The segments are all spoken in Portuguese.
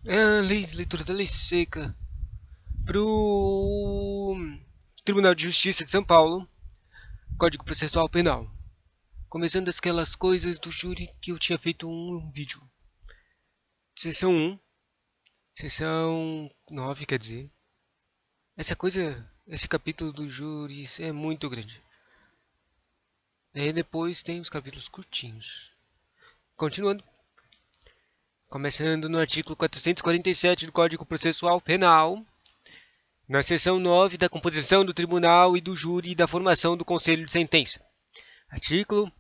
Leitura da lei seca pro Tribunal de Justiça de São Paulo, Código Processual Penal. Começando aquelas coisas do júri que eu tinha feito um vídeo. Seção 1, seção 9, quer dizer. Esse capítulo do júri é muito grande. E depois tem os capítulos curtinhos. Continuando. Começando no artigo 447 do Código Processual Penal, na seção 9 da composição do tribunal e do júri e da formação do conselho de sentença. Artigo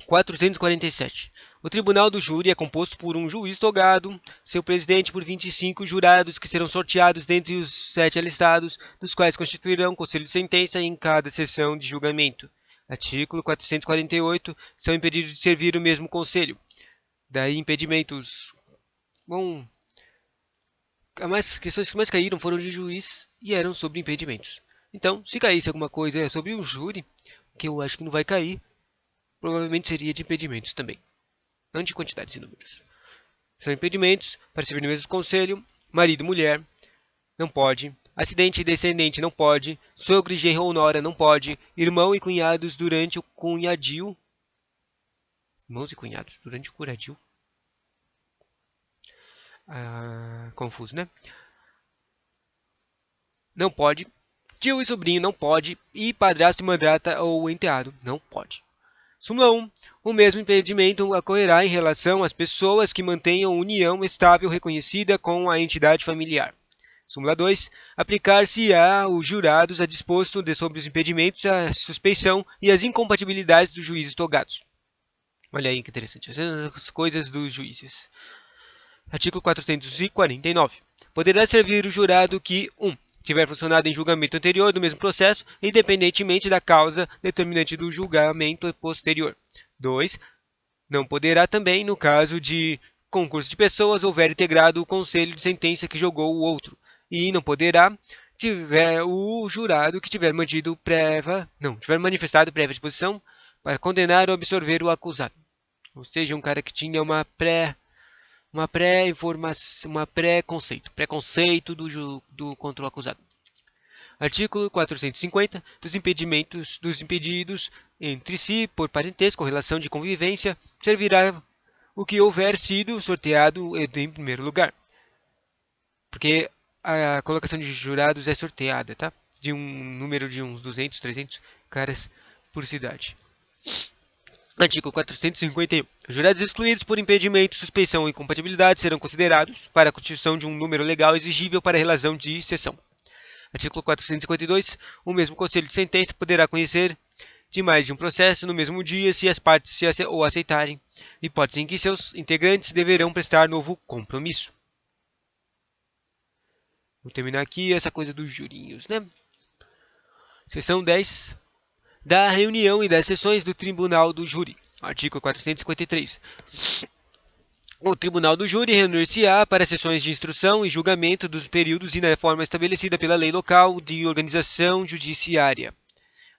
447. O tribunal do júri é composto por um juiz togado, seu presidente por 25 jurados que serão sorteados dentre os 7 alistados, dos quais constituirão conselho de sentença em cada sessão de julgamento. Artigo 448. São impedidos de servir o mesmo conselho. Daí impedimentos. Bom, as questões que mais caíram foram de juiz e eram sobre impedimentos. Então, se caísse alguma coisa sobre um júri, que eu acho que não vai cair, provavelmente seria de impedimentos também. Não de quantidades e números. São impedimentos para servir no mesmo conselho: marido, mulher, não pode. Acidente e descendente, não pode. Sogro, genro ou nora, não pode. Irmão e cunhados durante o cunhadio. Irmãos e cunhados durante o curadio. Confuso, né? Não pode. Tio e sobrinho, não pode. E padrasto e madrasta ou enteado, não pode. Súmula 1. O mesmo impedimento ocorrerá em relação às pessoas que mantenham união estável reconhecida com a entidade familiar. Súmula 2. Aplicar-se-á aos jurados a disposto sobre os impedimentos, a suspeição e as incompatibilidades dos juízes togados. Olha aí que interessante. As coisas dos juízes. Artigo 449. Poderá servir o jurado que 1. Tiver funcionado em julgamento anterior do mesmo processo, independentemente da causa determinante do julgamento posterior. 2. Não poderá também, no caso de concurso de pessoas, houver integrado o conselho de sentença que julgou o outro. E não poderá tiver o jurado que tiver tiver manifestado prévia disposição para condenar ou absolver o acusado. Ou seja, um cara que tinha preconceito contra o acusado. Artigo 450. Dos impedidos entre si, por parentesco ou relação de convivência, servirá o que houver sido sorteado em primeiro lugar. Porque a colocação de jurados é sorteada, tá? De um número de uns 200, 300 caras por cidade. Artigo 451. Jurados excluídos por impedimento, suspeição ou incompatibilidade serão considerados para a constituição de um número legal exigível para a relação de sessão. Artigo 452. O mesmo conselho de sentença poderá conhecer de mais de um processo no mesmo dia se as partes se aceitarem, hipótese em que seus integrantes deverão prestar novo compromisso. Vou terminar aqui essa coisa dos jurinhos, né? Seção 10. Da reunião e das sessões do Tribunal do Júri. Artigo 453. O Tribunal do Júri reunir-se-á para sessões de instrução e julgamento dos períodos e na forma estabelecida pela lei local de organização judiciária.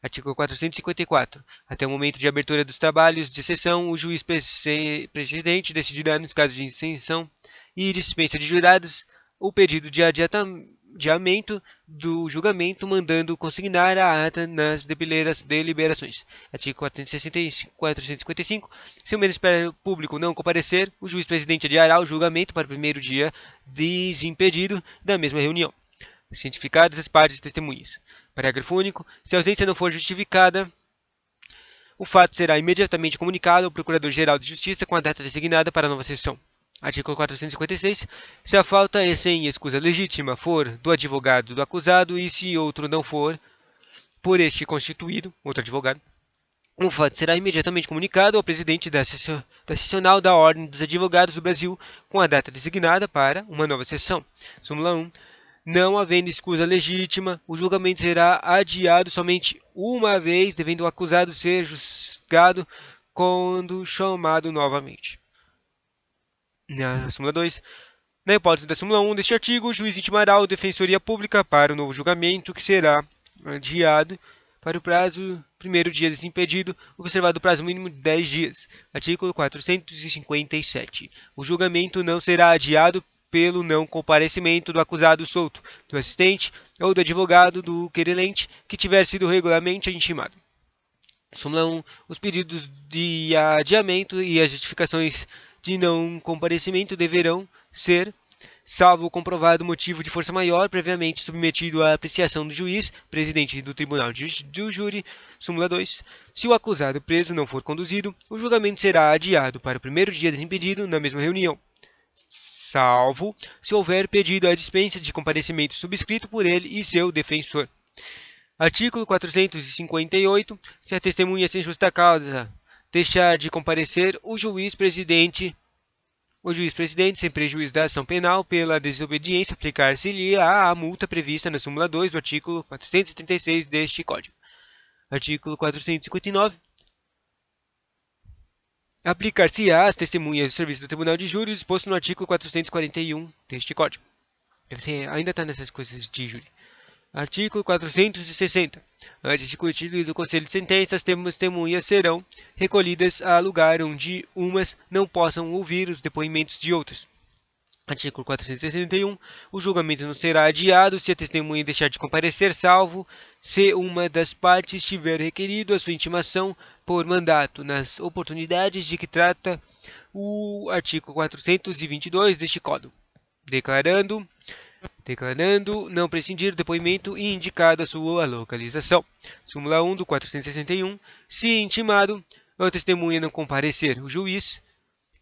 Artigo 454. Até o momento de abertura dos trabalhos de sessão, o juiz presidente decidirá nos casos de isenção e dispensa de jurados o pedido de adiamento do julgamento, mandando consignar a ata nas deliberações. Artigo 455. Se o Ministério Público não comparecer, o juiz presidente adiará o julgamento para o primeiro dia desimpedido da mesma reunião, cientificadas as partes e testemunhas. Parágrafo único. Se a ausência não for justificada, o fato será imediatamente comunicado ao Procurador-Geral de Justiça com a data designada para a nova sessão. Artigo 456. Se a falta é sem escusa legítima for do advogado do acusado e se outro não for, por este constituído, outro advogado, o fato será imediatamente comunicado ao presidente da seccional da Ordem dos Advogados do Brasil com a data designada para uma nova sessão. Súmula 1. Não havendo escusa legítima, o julgamento será adiado somente uma vez, devendo o acusado ser julgado quando chamado novamente. Na súmula 2. Na hipótese da súmula 1 deste artigo, o juiz intimará a Defensoria Pública para o novo julgamento, que será adiado para o prazo primeiro dia desimpedido, observado o prazo mínimo de 10 dias. Artigo 457. O julgamento não será adiado pelo não comparecimento do acusado solto, do assistente ou do advogado do querelente que tiver sido regularmente intimado. Súmula 1. Os pedidos de adiamento e as justificações de não comparecimento deverão ser, salvo o comprovado motivo de força maior, previamente submetido à apreciação do juiz, presidente do tribunal do júri. Súmula 2. Se o acusado preso não for conduzido, o julgamento será adiado para o primeiro dia desimpedido na mesma reunião, salvo se houver pedido a dispensa de comparecimento subscrito por ele e seu defensor. Artigo 458. Se a testemunha sem justa causa deixar de comparecer, o juiz presidente, sem prejuízo da ação penal pela desobediência, aplicar-se-lhe-á a multa prevista na súmula 2 do artigo 436 deste Código. Artigo 459. Aplicar-se-á às testemunhas do serviço do Tribunal de Júri disposto no artigo 441 deste Código. Você ainda está nessas coisas de júri. Artigo 460. Antes de constituído o conselho de sentença, as testemunhas serão recolhidas a lugar onde umas não possam ouvir os depoimentos de outras. Artigo 461. O julgamento não será adiado se a testemunha deixar de comparecer, salvo se uma das partes tiver requerido a sua intimação por mandato, nas oportunidades de que trata o artigo 422 deste Código, declarando não prescindir do depoimento e indicada a sua localização. Súmula 1 do 461. Se intimado, a testemunha não comparecer, o juiz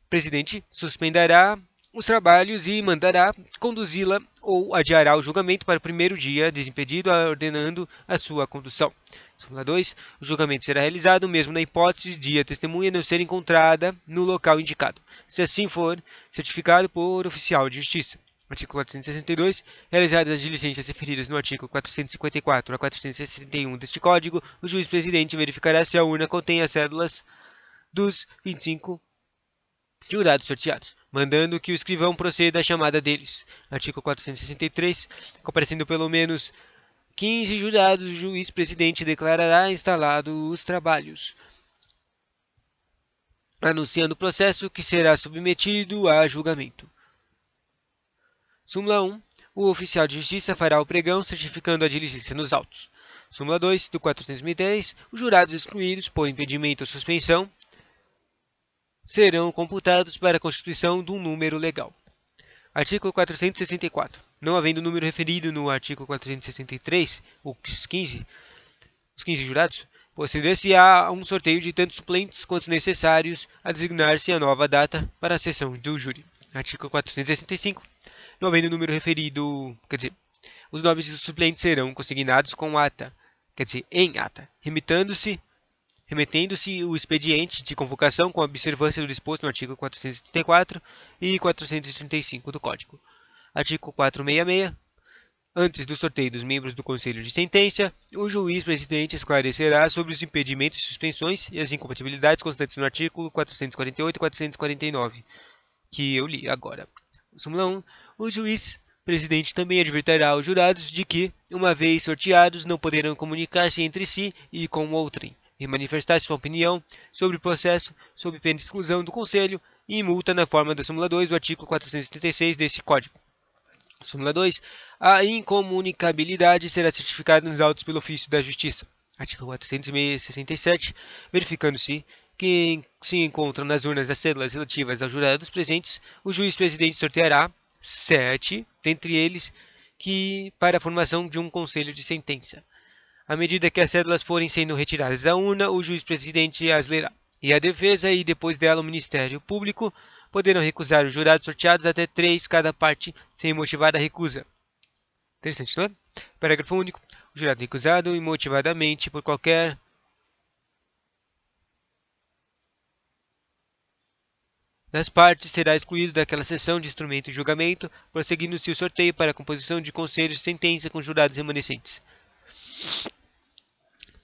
presidente suspenderá os trabalhos e mandará conduzi-la ou adiará o julgamento para o primeiro dia desimpedido, ordenando a sua condução. Súmula 2. O julgamento será realizado mesmo na hipótese de a testemunha não ser encontrada no local indicado, se assim for certificado por oficial de justiça. Artigo 462. Realizadas as diligências referidas no artigo 454 a 461 deste Código, o juiz presidente verificará se a urna contém as cédulas dos 25 jurados sorteados, mandando que o escrivão proceda à chamada deles. Artigo 463. Comparecendo pelo menos 15 jurados, o juiz presidente declarará instalados os trabalhos, anunciando o processo que será submetido a julgamento. Súmula 1. O oficial de justiça fará o pregão certificando a diligência nos autos. Súmula 2 do 410. Os jurados excluídos por impedimento ou suspensão serão computados para a constituição de um número legal. Artigo 464. Não havendo número referido no artigo 463, os 15 jurados, proceder-se-á a um sorteio de tantos suplentes quanto necessários a designar-se a nova data para a sessão do júri. Artigo 465. Não havendo número referido, os nomes dos suplentes serão consignados com ata, em ata, remetendo-se o expediente de convocação com observância do disposto no artigo 434 e 435 do Código. Artigo 466. Antes do sorteio dos membros do Conselho de Sentença, o juiz presidente esclarecerá sobre os impedimentos, suspensões e as incompatibilidades constantes no artigo 448 e 449, que eu li agora. Súmula 1. O juiz presidente também advertirá aos jurados de que, uma vez sorteados, não poderão comunicar-se entre si e com outrem, e manifestar sua opinião sobre o processo, sob pena de exclusão do Conselho e multa na forma da súmula 2 do artigo 436 deste Código. Súmula 2. A incomunicabilidade será certificada nos autos pelo ofício da Justiça. Artigo 467. Verificando-se que se encontram nas urnas as cédulas relativas aos jurados presentes, o juiz presidente sorteará 7 dentre eles para a formação de um conselho de sentença. À medida que as cédulas forem sendo retiradas da urna, o juiz presidente as lerá, e a defesa e depois dela o Ministério Público poderão recusar os jurados sorteados até 3 cada parte, sem motivar a recusa. Interessante, não é? Parágrafo único. O jurado recusado imotivadamente por qualquer das partes será excluído daquela sessão de instrumento de julgamento, prosseguindo-se o sorteio para a composição de conselhos de sentença com jurados remanescentes.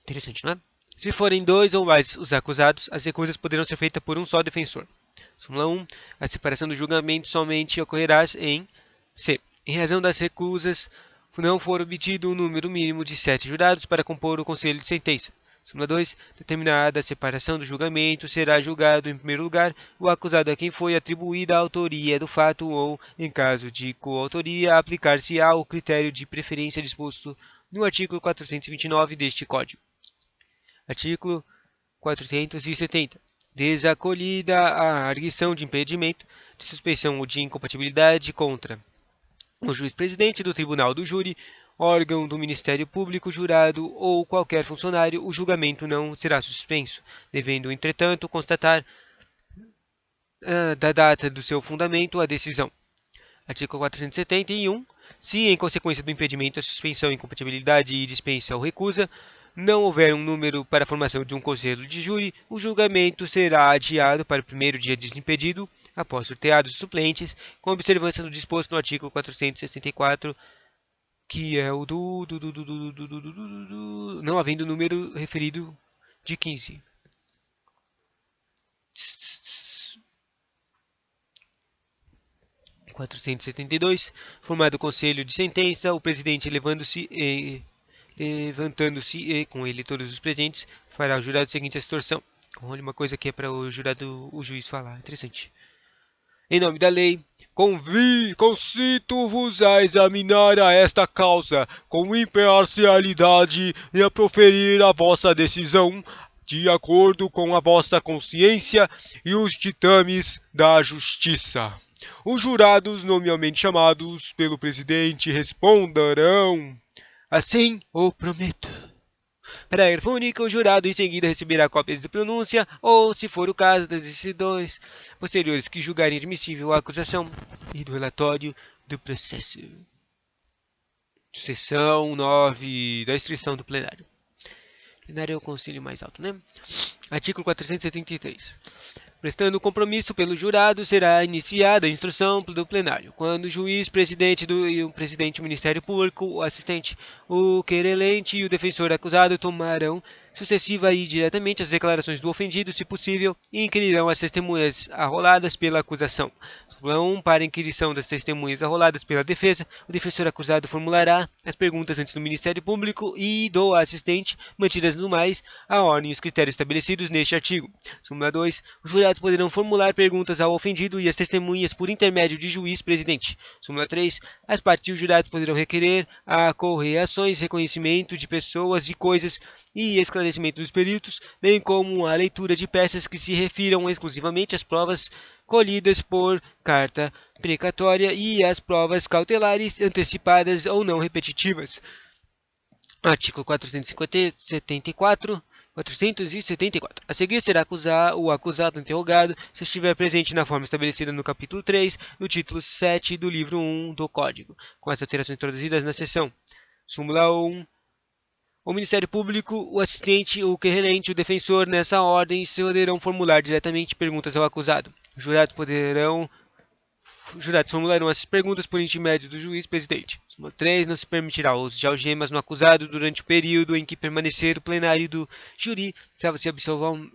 Interessante, não é? Se forem 2 ou mais os acusados, as recusas poderão ser feitas por um só defensor. Súmula 1. A separação do julgamento somente ocorrerá em c. Em razão das recusas, não for obtido um número mínimo de 7 jurados para compor o conselho de sentença. Súmula 2. Determinada a separação do julgamento, será julgado em primeiro lugar o acusado a quem foi atribuída a autoria do fato ou, em caso de coautoria, aplicar-se-á o critério de preferência disposto no artigo 429 deste Código. Artigo 470. Desacolhida a arguição de impedimento, de suspeição ou de incompatibilidade contra o juiz-presidente do Tribunal do Júri, órgão do Ministério Público, jurado ou qualquer funcionário, o julgamento não será suspenso, devendo, entretanto, constatar da data do seu fundamento a decisão. Artigo 471. Se, em consequência do impedimento, a suspensão, incompatibilidade e dispensa ou recusa, não houver um número para a formação de um conselho de júri, o julgamento será adiado para o primeiro dia desimpedido, após sorteados os suplentes, com observância do disposto no artigo 464, que é o não havendo número referido de 15. Artigo 472. Formado o conselho de sentença, o presidente levantando-se e com ele todos os presentes, fará ao jurado a seguinte extorsão. Olha uma coisa que é para o jurado, o juiz falar. Interessante. Em nome da lei, concito-vos a examinar a esta causa com imparcialidade e a proferir a vossa decisão de acordo com a vossa consciência e os ditames da justiça. Os jurados nominalmente chamados pelo presidente responderão: assim o prometo. Parágrafo único. O jurado em seguida receberá cópias de pronúncia ou, se for o caso, das decisões posteriores que julgarem admissível a acusação e do relatório do processo. Seção 9 da instrução do plenário. O plenário é o conselho mais alto, né? Artigo 473. Prestando compromisso pelo jurado, será iniciada a instrução do plenário, quando o juiz, presidente e o presidente do Ministério Público, o assistente, o querelente e o defensor acusado tomarão sucessiva e diretamente as declarações do ofendido, se possível, e inquirirão as testemunhas arroladas pela acusação. Súmula 1. Para a inquirição das testemunhas arroladas pela defesa, o defensor acusado formulará as perguntas antes do Ministério Público e do assistente, mantidas no mais a ordem e os critérios estabelecidos neste artigo. Súmula 2. Os jurados poderão formular perguntas ao ofendido e às testemunhas por intermédio de juiz-presidente. Súmula 3. As partes e os jurados poderão requerer acorreações, reconhecimento de pessoas e coisas e esclarecimento dos peritos, bem como a leitura de peças que se refiram exclusivamente às provas colhidas por carta precatória e às provas cautelares antecipadas ou não repetitivas. Artigo 474. A seguir será o acusado interrogado se estiver presente na forma estabelecida no capítulo 3, no título 7 do livro 1 do Código, com as alterações introduzidas na seção. Súmula 1. O Ministério Público, o assistente, o querelente e o defensor, nessa ordem, poderão formular diretamente perguntas ao acusado. Os jurados formularão essas perguntas por intermédio do juiz-presidente. Súmula 3. Não se permitirá o uso de algemas no acusado durante o período em que permanecer o plenário do júri, salvo se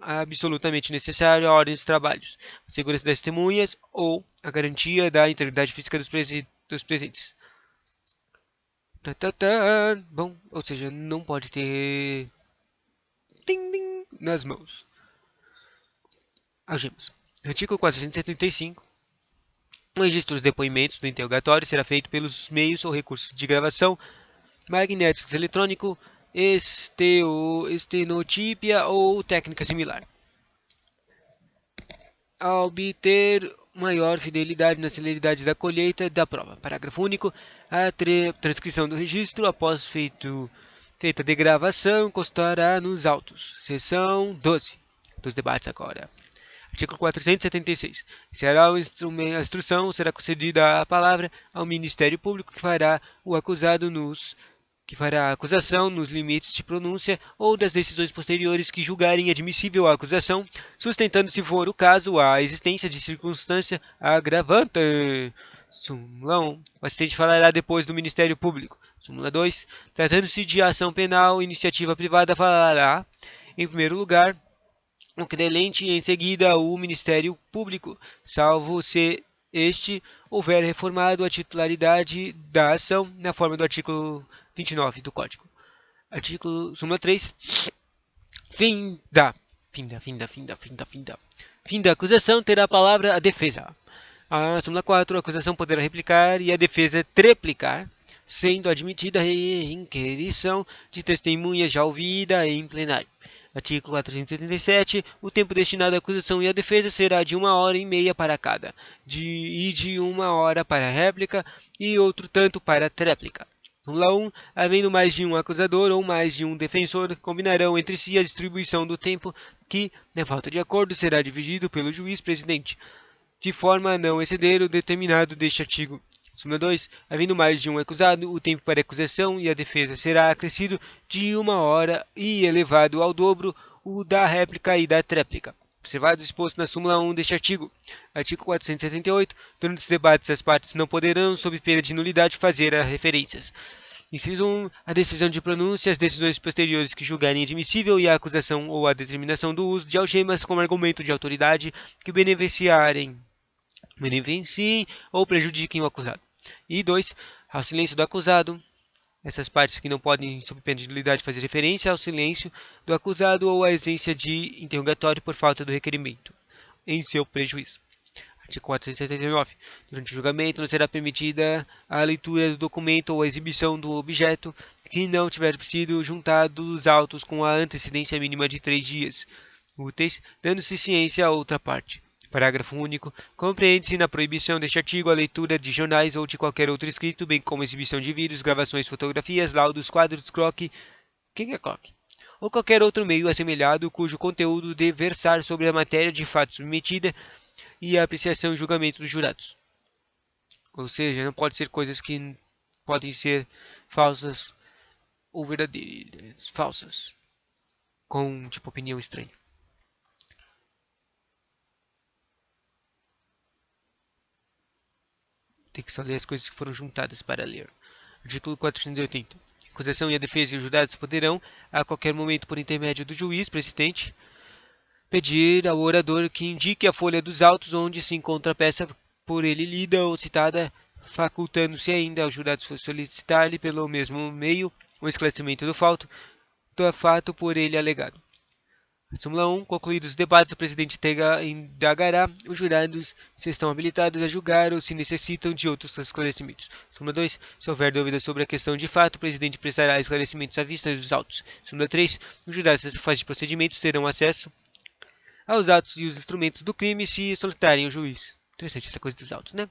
absolutamente necessário a ordem dos trabalhos, a segurança das testemunhas ou a garantia da integridade física dos presentes. Bom, ou seja, não pode ter nas mãos algemas. Artigo 475. O registro dos depoimentos do interrogatório será feito pelos meios ou recursos de gravação magnéticos eletrônico, estenotipia ou técnica similar. A obter maior fidelidade na celeridade da colheita da prova. Parágrafo único. A transcrição do registro, após feita a degravação, constará nos autos. Seção 12 dos debates agora. Artigo 476. A instrução será concedida a palavra ao Ministério Público que fará a acusação nos limites de pronúncia ou das decisões posteriores que julgarem admissível a acusação, sustentando, se for o caso, a existência de circunstância agravante. Súmula 1. O assistente falará depois do Ministério Público. Súmula 2. Tratando-se de ação penal, iniciativa privada falará, em primeiro lugar, o querelente e em seguida o Ministério Público, salvo se este houver reformado a titularidade da ação na forma do artigo 29 do Código. Súmula 3. Fim da acusação terá a palavra a defesa. A súmula 4, a acusação poderá replicar e a defesa triplicar, sendo admitida a requisição de testemunha já ouvida em plenário. Artigo 487. O tempo destinado à acusação e à defesa será de 1h30 para cada, e de 1 hora para a réplica e outro tanto para a tréplica. Súmula 1. Havendo mais de um acusador ou mais de um defensor, combinarão entre si a distribuição do tempo que, na falta de acordo, será dividido pelo juiz presidente, de forma a não exceder o determinado deste artigo. Súmula 2. Havendo mais de um acusado, o tempo para a acusação e a defesa será acrescido de 1 hora e elevado ao dobro o da réplica e da tréplica. Observado o disposto na súmula 1 deste artigo. Artigo 478. Durante os debates, as partes não poderão, sob pena de nulidade, fazer as referências. Inciso 1. A decisão de pronúncia, as decisões posteriores que julgarem admissível e a acusação ou a determinação do uso de algemas como argumento de autoridade que beneficiem ou prejudiquem o acusado. E 2. Ao silêncio do acusado. Essas partes que não podem, sob pena de nulidade, fazer referência ao silêncio do acusado ou à ausência de interrogatório por falta do requerimento, em seu prejuízo. Artigo 479. Durante o julgamento, não será permitida a leitura do documento ou a exibição do objeto que não tiver sido juntado os autos com a antecedência mínima de 3 dias úteis, dando-se ciência a outra parte. Parágrafo único. Compreende-se na proibição deste artigo a leitura de jornais ou de qualquer outro escrito, bem como a exibição de vídeos, gravações, fotografias, laudos, quadros, croquis, ou qualquer outro meio assemelhado cujo conteúdo dê versar sobre a matéria de fato submetida e a apreciação e julgamento dos jurados. Ou seja, não pode ser coisas que podem ser falsas ou verdadeiras, falsas, com tipo opinião estranha. Tem que só ler as coisas que foram juntadas para ler. Artigo 480. A acusação e a defesa e os jurados poderão, a qualquer momento por intermédio do juiz presidente, pedir ao orador que indique a folha dos autos onde se encontra a peça por ele lida ou citada, facultando-se ainda aos jurados solicitar-lhe pelo mesmo meio o esclarecimento do fato por ele alegado. Súmula 1. Concluídos os debates, o presidente indagará os jurados se estão habilitados a julgar ou se necessitam de outros esclarecimentos. Súmula 2. Se houver dúvidas sobre a questão de fato, o presidente prestará esclarecimentos à vista dos autos. Súmula 3. Os jurados nessa fase de procedimentos terão acesso aos atos e os instrumentos do crime se solicitarem ao juiz. Interessante essa coisa dos autos, né?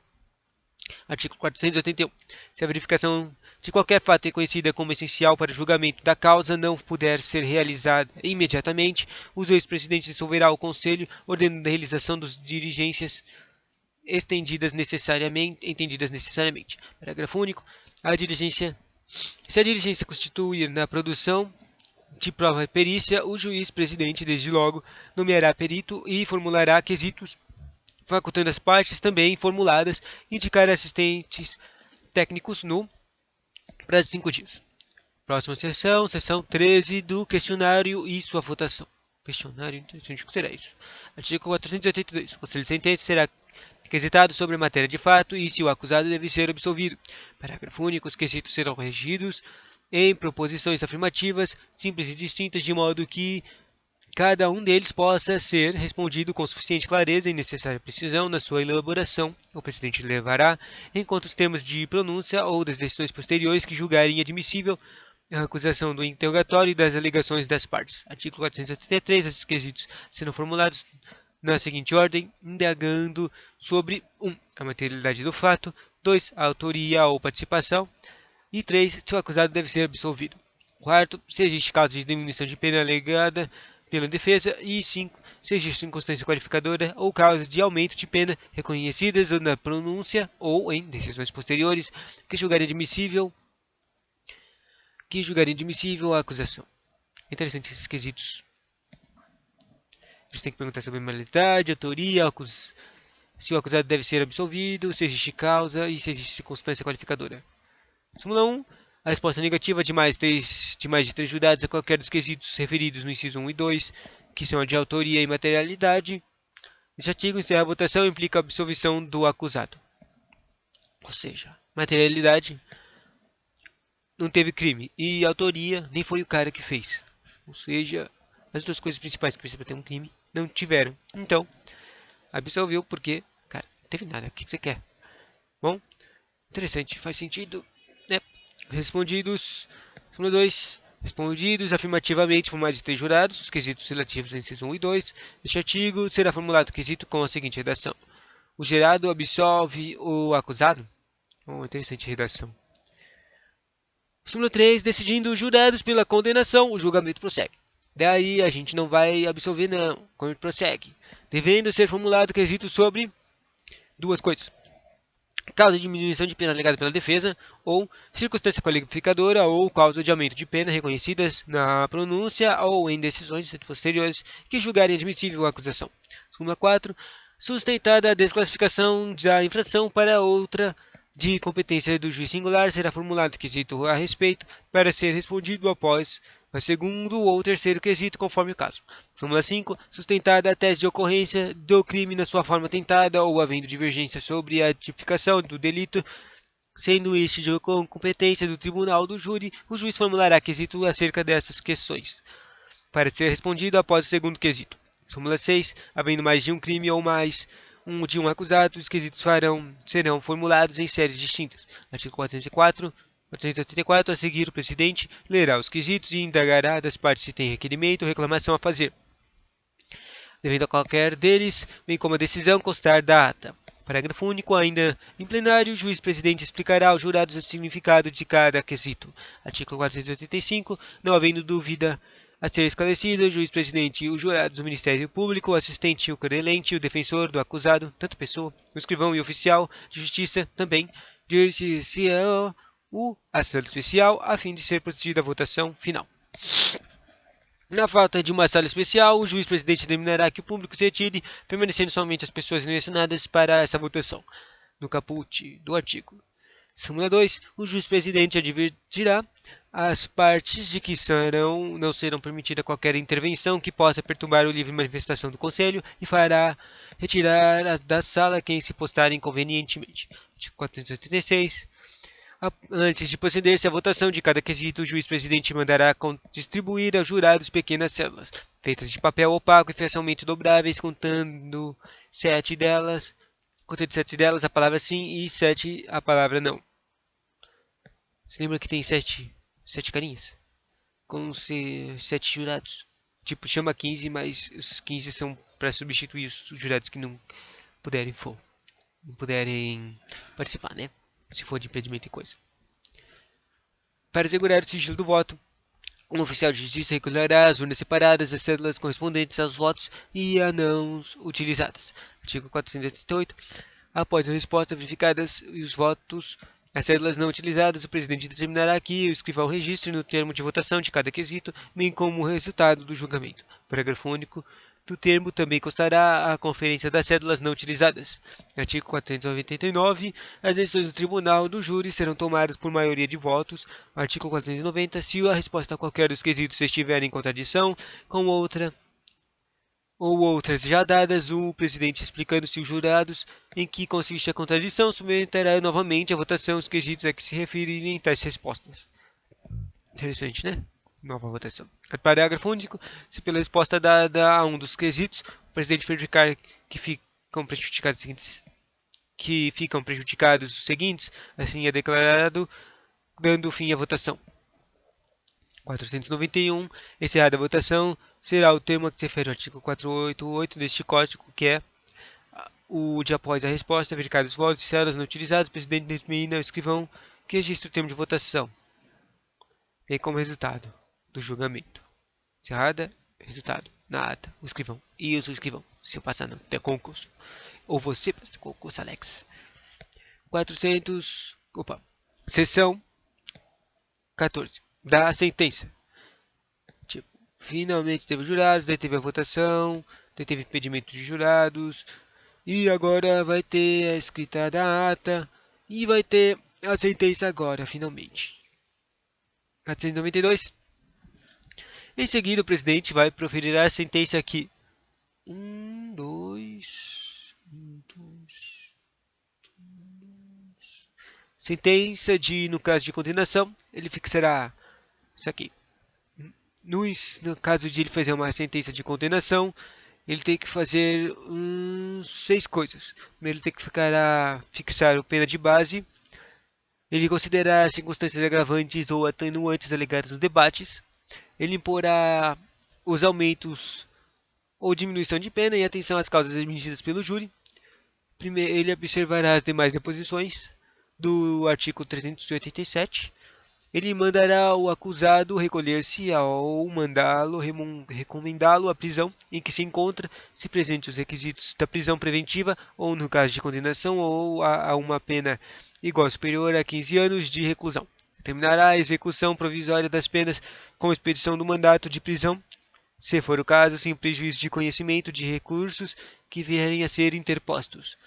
Artigo 481. Se a verificação de qualquer fato reconhecida como essencial para o julgamento da causa não puder ser realizada imediatamente, o juiz-presidente dissolverá o conselho, ordenando a realização das diligências entendidas necessariamente. Parágrafo único. Se a diligência constituir na produção de prova e perícia, o juiz-presidente, desde logo, nomeará perito e formulará quesitos, facultando as partes também formuladas indicar assistentes técnicos no prazo de 5 dias. Próxima sessão 13 do questionário e sua votação. Questionário interessante, o que será isso? Artigo 482. O conselho de sentença será requisitado sobre a matéria de fato e se o acusado deve ser absolvido. Parágrafo único. Os quesitos serão regidos em proposições afirmativas, simples e distintas, de modo que cada um deles possa ser respondido com suficiente clareza e necessária precisão na sua elaboração. O presidente levará em conta os termos de pronúncia ou das decisões posteriores que julgarem admissível a acusação do interrogatório e das alegações das partes. Artigo 483. Esses quesitos serão formulados na seguinte ordem, indagando sobre 1. A materialidade do fato, 2. A autoria ou participação e 3. Se o acusado deve ser absolvido. 4. Se existe causa de diminuição de pena alegada pela defesa e 5. Se existe circunstância qualificadora ou causa de aumento de pena reconhecidas na pronúncia ou em decisões posteriores que julgarem admissível a acusação. Interessante esses quesitos. Eles têm que perguntar sobre a moralidade, autoria, se o acusado deve ser absolvido, se existe causa e se existe circunstância qualificadora. Súmula 1. A resposta negativa de mais de 3 jurados a qualquer dos quesitos referidos no inciso 1 e 2, que são a de autoria e materialidade. Este artigo encerra a votação e implica a absolvição do acusado. Ou seja, materialidade não teve crime e autoria nem foi o cara que fez. Ou seja, as duas coisas principais que precisa para ter um crime, não tiveram. Então, absolveu porque, cara, não teve nada. O que você quer? Bom, interessante, faz sentido, né? Respondidos. Número 2. Respondidos afirmativamente por mais de 3 jurados, os quesitos relativos a incisos 1 e 2. Este artigo será formulado quesito com a seguinte redação: o gerado absolve o acusado? Interessante redação. Número 3. Decidindo os jurados pela condenação, o julgamento prossegue. Daí a gente não vai absolver, não. Como prossegue? Devendo ser formulado quesito sobre duas coisas: causa de diminuição de pena alegada pela defesa, ou circunstância qualificadora ou causa de aumento de pena reconhecidas na pronúncia ou em decisões posteriores que julgarem admissível a acusação. Súmula 4. Sustentada a desclassificação da infração para outra de competência do juiz singular, será formulado quesito a respeito para ser respondido após o segundo ou terceiro quesito, conforme o caso. Súmula 5. Sustentada a tese de ocorrência do crime na sua forma tentada ou havendo divergência sobre a tipificação do delito, sendo este de competência do tribunal do júri, o juiz formulará quesito acerca dessas questões, para ser respondido após o segundo quesito. Súmula 6. Havendo mais de um crime ou mais de um acusado, os quesitos serão formulados em séries distintas. Artigo 404. 484. A seguir, o presidente lerá os quesitos e indagará das partes se tem requerimento ou reclamação a fazer, devendo a qualquer deles, bem como a decisão, constar da ata. Parágrafo único. Ainda em plenário, o juiz-presidente explicará aos jurados o significado de cada quesito. Artigo 485. Não havendo dúvida a ser esclarecida, o juiz-presidente, os jurados, o Ministério Público, o assistente, o querelente, o defensor do acusado, tanto pessoa, o escrivão e o oficial de justiça também, dir-se-á o ação especial a fim de ser procedida a votação final. Na falta de uma sala especial, o juiz-presidente determinará que o público se retire, permanecendo somente as pessoas selecionadas para essa votação. No caput do artigo. Súmula 2. O juiz-presidente advertirá as partes de que não serão permitida qualquer intervenção que possa perturbar a livre manifestação do Conselho e fará retirar da sala quem se postar inconvenientemente. Artigo 486. Antes de proceder-se à votação de cada quesito, o juiz-presidente mandará distribuir aos jurados pequenas células, feitas de papel opaco e facilmente dobráveis, contendo 7 delas a palavra sim e 7 a palavra não. Você lembra que tem 7 carinhas? Com 7 jurados. Tipo, chama 15, mas os 15 são para substituir os jurados que não puderem participar, né? Se for de impedimento e coisa. Para assegurar o sigilo do voto, um oficial de justiça recolherá as urnas separadas, as cédulas correspondentes aos votos e a não utilizadas. Artigo 488. Após a resposta verificadas os votos, as cédulas não utilizadas, o presidente determinará que o escrivão registre no termo de votação de cada quesito, bem como o resultado do julgamento. Parágrafo único. Do termo também constará a conferência das cédulas não utilizadas. Artigo 489. As decisões do tribunal do júri serão tomadas por maioria de votos. Artigo 490. Se a resposta a qualquer dos quesitos estiver em contradição com outra ou outras já dadas, o presidente explicando se os jurados em que consiste a contradição submeterá novamente à votação os quesitos a que se referirem tais respostas. Interessante, né? Nova votação. Parágrafo único. Se pela resposta dada a um dos quesitos, o presidente verificar que ficam prejudicados os seguintes, assim é declarado, dando fim à votação. 491. Encerrada a votação, será o termo a que se refere ao artigo 488 deste código, que é o de após a resposta, verificados os votos e células não utilizadas, o presidente determina ao escrivão que registre o termo de votação, bem como resultado do julgamento. Encerrada, resultado na ata, o escrivão e o subscrivão, se eu passar no concurso. Ou você passa no concurso, Alex. 400. Seção 14. Da sentença. Tipo, finalmente teve jurados, daí teve a votação, daí teve impedimento de jurados, e agora vai ter a escrita da ata, e vai ter a sentença agora, finalmente. 492. Em seguida, o presidente vai proferir a sentença aqui. Sentença no caso de condenação, ele fixará isso aqui. no caso de ele fazer uma sentença de condenação, ele tem que fazer 6 coisas. Primeiro, ele tem que fixar a pena de base, ele considerar circunstâncias agravantes ou atenuantes alegadas nos debates, ele imporá os aumentos ou diminuição de pena e atenção às causas admitidas pelo júri. Primeiro, ele observará as demais deposições do artigo 387. Ele mandará o acusado recolher-se ou mandá-lo recomendá-lo à prisão em que se encontra, se presentes os requisitos da prisão preventiva ou, no caso de condenação, ou a uma pena igual ou superior a 15 anos de reclusão. Determinará a execução provisória das penas com expedição do mandato de prisão, se for o caso, sem prejuízo de conhecimento de recursos que vierem a ser interpostos.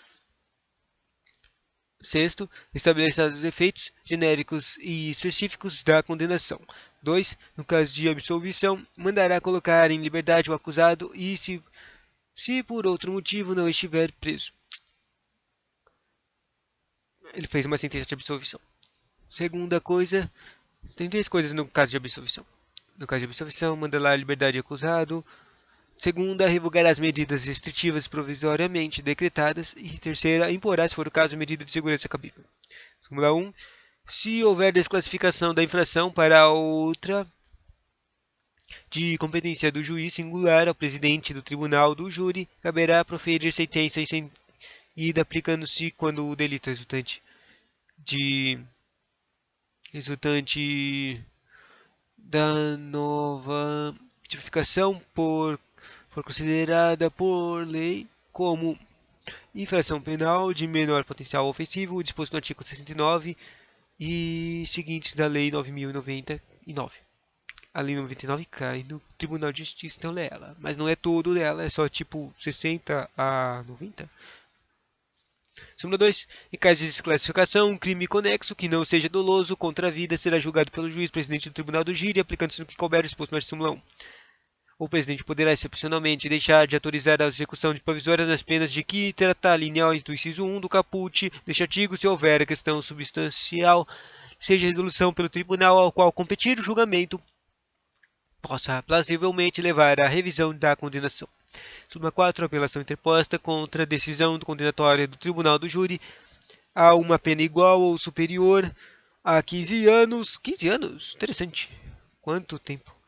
Sexto, estabelecer os efeitos genéricos e específicos da condenação. 2. No caso de absolvição, mandará colocar em liberdade o acusado e, se por outro motivo não estiver preso. Ele fez uma sentença de absolvição. Segunda coisa, tem 3 coisas no caso de absolvição. No caso de absolvição, mandará a liberdade ao acusado. Segunda, revogar as medidas restritivas provisoriamente decretadas. E terceira, imporá, se for o caso, medida de segurança cabível. Súmula 1. Se houver desclassificação da infração para outra de competência do juiz singular ao presidente do tribunal do júri, caberá proferir sentença e aplicando-se quando o delito resultante da nova tipificação for considerada por lei como infração penal de menor potencial ofensivo, disposto no artigo 69 e seguintes da Lei 9.099. A Lei 99 cai no Tribunal de Justiça, então lê ela. Mas não é todo dela, é só tipo 60 a 90. Súmula 2. Em caso de desclassificação, um crime conexo que não seja doloso contra a vida será julgado pelo juiz presidente do Tribunal do Júri, aplicando-se no que couber disposto na súmula 1. O presidente poderá excepcionalmente deixar de autorizar a execução de provisória nas penas de que trata a linha do inciso 1 do caput deste artigo, se houver a questão substancial, seja resolução pelo tribunal ao qual competir o julgamento, possa plausivelmente levar à revisão da condenação. Súmula 4. Apelação interposta contra a decisão condenatória do tribunal do júri a uma pena igual ou superior a 15 anos. 15 anos? Interessante. Quanto tempo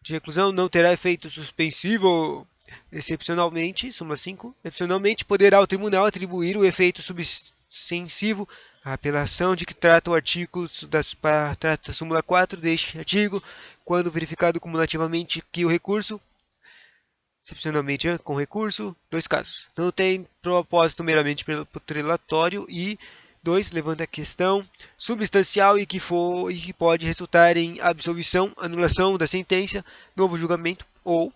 de reclusão não terá efeito suspensivo. Excepcionalmente, súmula 5, excepcionalmente poderá o tribunal atribuir o efeito suspensivo à apelação de que trata o artigo trata a súmula 4 deste artigo, quando verificado cumulativamente que o recurso, excepcionalmente com recurso, 2 casos, não tem propósito meramente prelatório e 2. Levanta a questão substancial e que pode resultar em absolvição, anulação da sentença, novo julgamento ou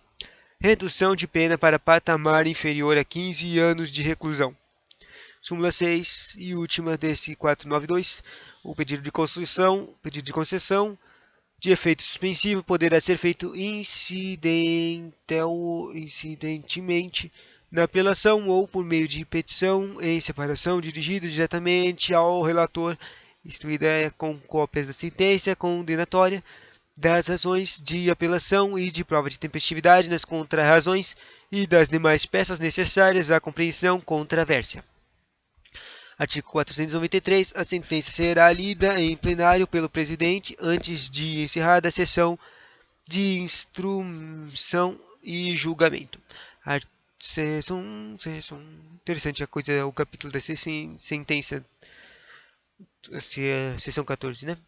redução de pena para patamar inferior a 15 anos de reclusão. Súmula 6 e última desse 492. O pedido de concessão de efeito suspensivo poderá ser feito incidentemente na apelação ou por meio de petição em separação dirigida diretamente ao relator, instruída com cópias da sentença condenatória, das razões de apelação e de prova de tempestividade nas contrarrazões e das demais peças necessárias à compreensão controversa. Artigo 493. A sentença será lida em plenário pelo presidente antes de encerrada a sessão de instrução e julgamento. Interessante a coisa, o capítulo da sentença, sessão 14, né?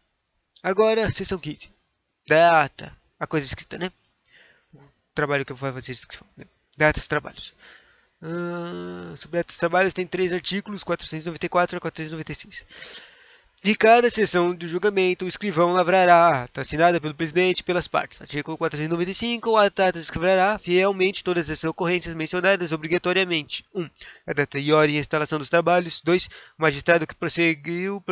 Agora, sessão 15. Data, a coisa escrita, né? O trabalho que eu vou fazer, né? Data dos trabalhos. Sobre data dos trabalhos tem 3 artigos, 494 a 496. De cada sessão do julgamento, o escrivão lavrará a ata assinada pelo presidente e pelas partes. Artigo 495. A ata escreverá fielmente todas as ocorrências mencionadas obrigatoriamente. 1. A data e hora e instalação dos trabalhos. 2. O magistrado que procediu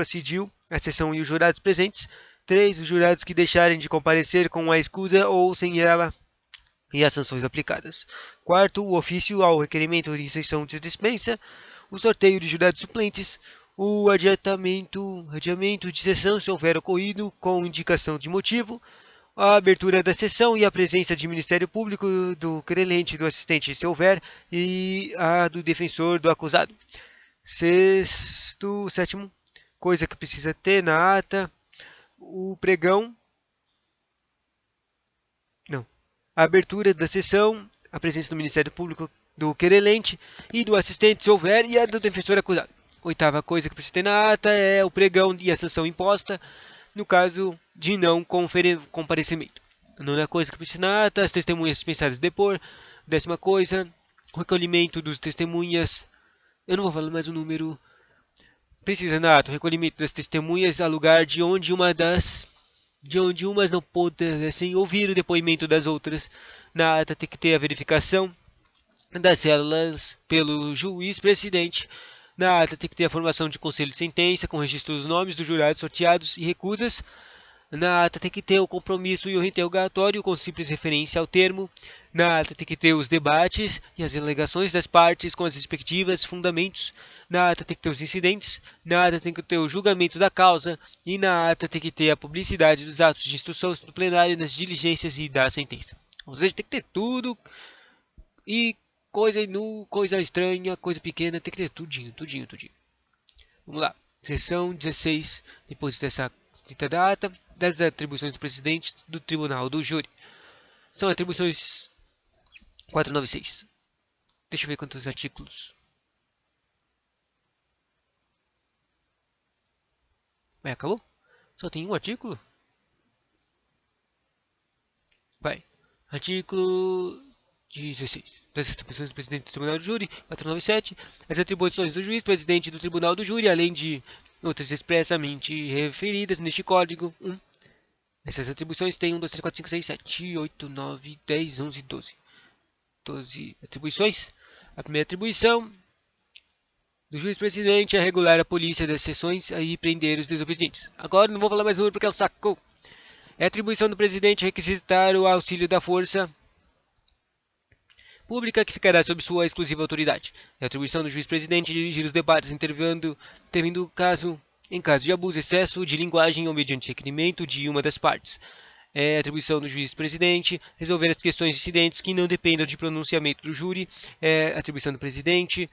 a sessão e os jurados presentes. 3. Os jurados que deixarem de comparecer com a escusa ou sem ela e as sanções aplicadas. 4. O ofício ao requerimento de exceção de dispensa. O sorteio de jurados suplentes. O adiamento de sessão, se houver ocorrido, com indicação de motivo. a abertura da sessão e a presença de Ministério Público, do querelente, do assistente, se houver, e a do defensor do acusado. Sétimo, coisa que precisa ter na ata, o pregão, não, a abertura da sessão, a presença do Ministério Público, do querelente e do assistente, se houver, e a do defensor acusado. Oitava coisa que precisa ter na ata é o pregão e a sanção imposta, no caso de não comparecimento. Nona coisa que precisa na ata, as testemunhas dispensadas de depor. Décima coisa, o recolhimento dos testemunhas. Eu não vou falar mais o número. Precisa na ata o recolhimento das testemunhas a lugar de onde umas não pudessem ouvir o depoimento das outras. Na ata tem que ter a verificação das células pelo juiz presidente. Na ata tem que ter a formação de conselho de sentença com registro dos nomes dos jurados sorteados e recusas. Na ata tem que ter o compromisso e o interrogatório com simples referência ao termo. Na ata tem que ter os debates e as alegações das partes com as respectivas fundamentos. Na ata tem que ter os incidentes. Na ata tem que ter o julgamento da causa. E na ata tem que ter a publicidade dos atos de instrução do plenário nas diligências e da sentença. Ou seja, tem que ter tudo. E coisa estranha, coisa pequena, tem que ter tudinho. Vamos lá. Seção 16, depois dessa dita data, das atribuições do presidente do tribunal do júri. São atribuições 496. Deixa eu ver quantos artículos. Vai, acabou? Só tem um artículo? Vai. Artículo 16. Das atribuições do presidente do tribunal do júri, 497. As atribuições do juiz presidente do tribunal do júri, além de outras expressamente referidas neste código. 1. Essas atribuições têm 1, 2, 3, 4, 5, 6, 7, 8, 9, 10, 11, 12. 12 atribuições. A primeira atribuição do juiz presidente é regular a polícia das sessões e prender os desobedientes. Agora não vou falar mais um porque é um saco. É atribuição do presidente requisitar o auxílio da força pública que ficará sob sua exclusiva autoridade. É atribuição do juiz-presidente dirigir os debates intervindo em caso de abuso, excesso de linguagem ou mediante requerimento de uma das partes. É atribuição do juiz-presidente resolver as questões incidentes que não dependam de pronunciamento do júri. É atribuição do presidente,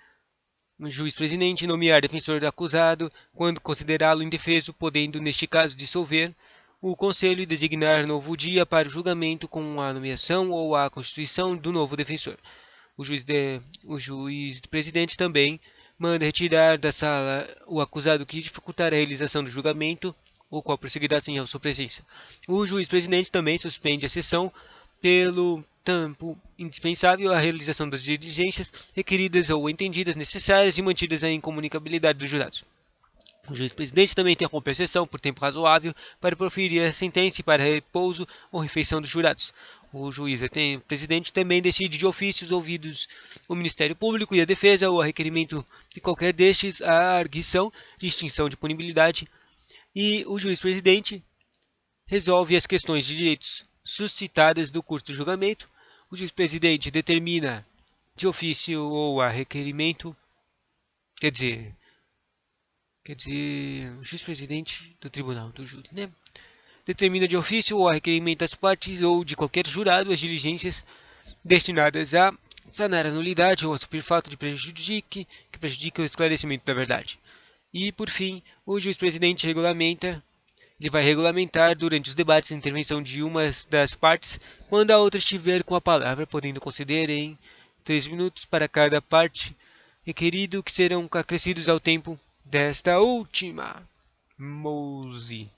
o juiz-presidente, nomear defensor do acusado quando considerá-lo indefeso, podendo, neste caso, dissolver o Conselho e designar novo dia para o julgamento com a nomeação ou a constituição do novo defensor. O juiz presidente também manda retirar da sala o acusado que dificultar a realização do julgamento ou qual prosseguirá sem a sua presença. O juiz presidente também suspende a sessão pelo tempo indispensável à realização das diligências requeridas ou entendidas necessárias e mantidas a incomunicabilidade dos jurados. O juiz-presidente também interrompe a sessão por tempo razoável para proferir a sentença e para repouso ou refeição dos jurados. O juiz-presidente também decide de ofícios ouvidos o Ministério Público e a defesa ou a requerimento de qualquer destes a arguição de extinção de punibilidade. E o juiz-presidente resolve as questões de direitos suscitadas do curso do julgamento. O juiz-presidente determina de ofício ou a requerimento, quer dizer, o juiz-presidente do tribunal do júri, né? Determina de ofício ou a requerimento das partes ou de qualquer jurado as diligências destinadas a sanar a nulidade ou a suprir fato que prejudique o esclarecimento da verdade. E, por fim, o juiz-presidente ele vai regulamentar durante os debates a intervenção de uma das partes quando a outra estiver com a palavra, podendo conceder em 3 minutos para cada parte requerido, que serão acrescidos ao tempo desta última. Mouse.